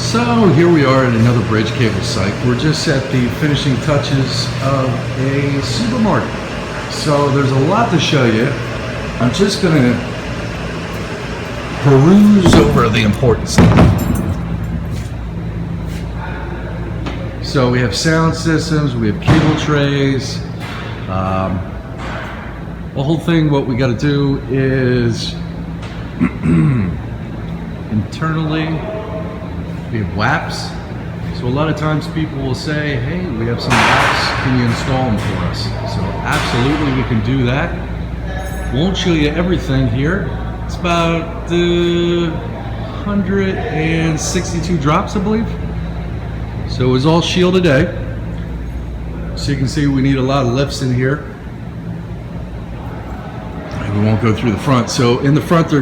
So here we are at another bridge cable site. We're just at the finishing touches of a supermarket. So there's a lot to show you. I'm just going to peruse over the important stuff. So we have sound systems, we have cable trays. The whole thing, what we got to do is internally we have WAPs. So a lot of times people will say, hey, we have some WAPs, can you install them for us? So absolutely we can do that. Won't show you everything here. It's about 162 drops, I believe. So it's all shielded A. So you can see we need a lot of lifts in here. And we won't go through the front. So in the front they're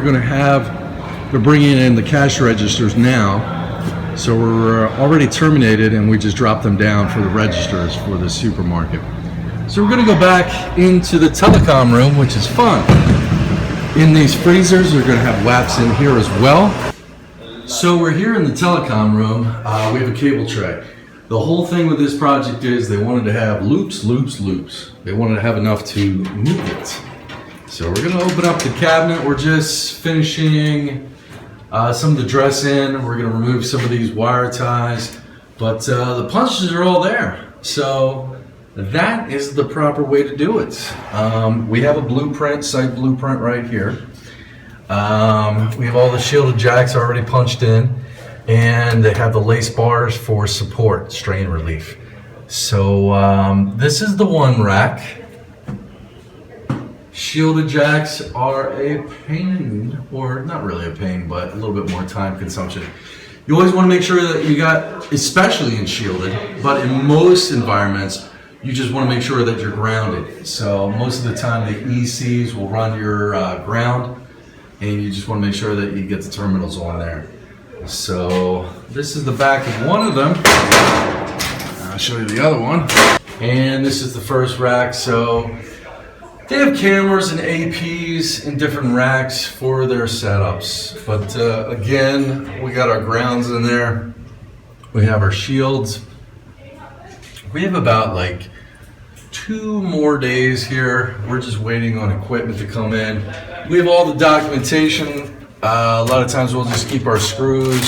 bringing in the cash registers now. So we're already terminated and we just dropped them down for the registers for the supermarket. So we're going to go back into the telecom room, which is fun. In these freezers, they're going to have WAPs in here as well. So we're here in the telecom room. We have a cable tray. The whole thing with this project is they wanted to have loops. They wanted to have enough to move it. So we're going to open up the cabinet. We're just finishing some of the dress in. We're going to remove some of these wire ties, but the punches are all there. So that is the proper way to do it. We have a blueprint, site blueprint right here. We have all the shielded jacks already punched in, and they have the lace bars for support, strain relief. So this is the one rack. Shielded jacks are a pain, or not really a pain, but a little bit more time consumption. You always want to make sure that you got, especially in shielded, but in most environments, you just want to make sure that you're grounded. So most of the time the ECs will run your ground, and you just want to make sure that you get the terminals on there. So this is the back of one of them. I'll show you the other one. And this is the first rack. So they have cameras and APs in different racks for their setups. But again, we got our grounds in there. We have our shields. We have about like 2 more days here. We're just waiting on equipment to come in. We have all the documentation. A lot of times we'll just keep our screws,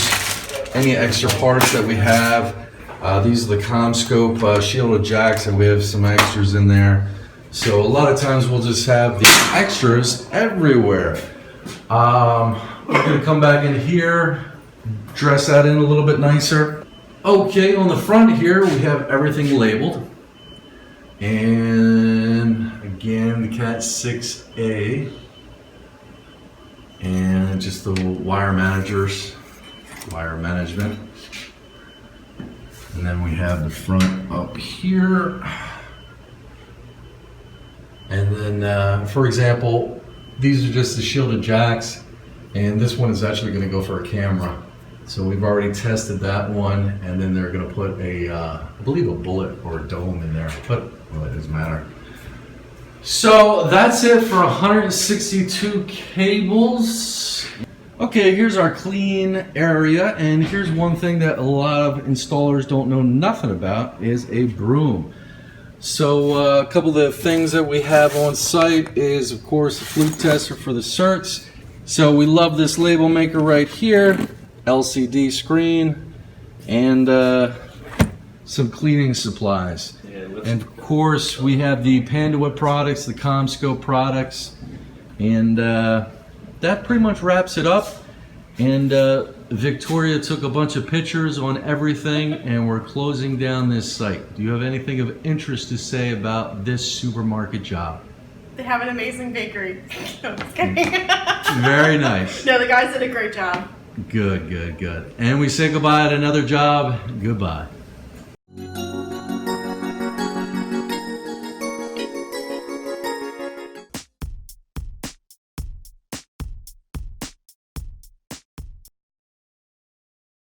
any extra parts that we have. These are the Commscope shielded jacks, and we have some extras in there. So a lot of times we'll just have the extras everywhere. We're gonna come back in here, dress that in a little bit nicer. Okay, on the front here we have everything labeled. And again, the Cat 6A. And just the wire management. And then we have the front up here. And then, for example, these are just the shielded jacks, and this one is actually going to go for a camera. So we've already tested that one, and then they're going to put a, I believe a bullet or a dome in there, but well, it doesn't matter. So that's it for 162 cables. Okay, here's our clean area, and here's one thing that a lot of installers don't know nothing about is a broom. So a couple of the things that we have on site is, of course, the Fluke tester for the certs. So we love this label maker right here, LCD screen, and some cleaning supplies. And of course, we have the Panduit products, the Commscope products, and that pretty much wraps it up. And Victoria took a bunch of pictures on everything, and we're closing down this site. Do you have anything of interest to say about this supermarket job? They have an amazing bakery. No, just kidding. Very nice. No, the guys did a great job. Good. And we say goodbye at another job. Goodbye.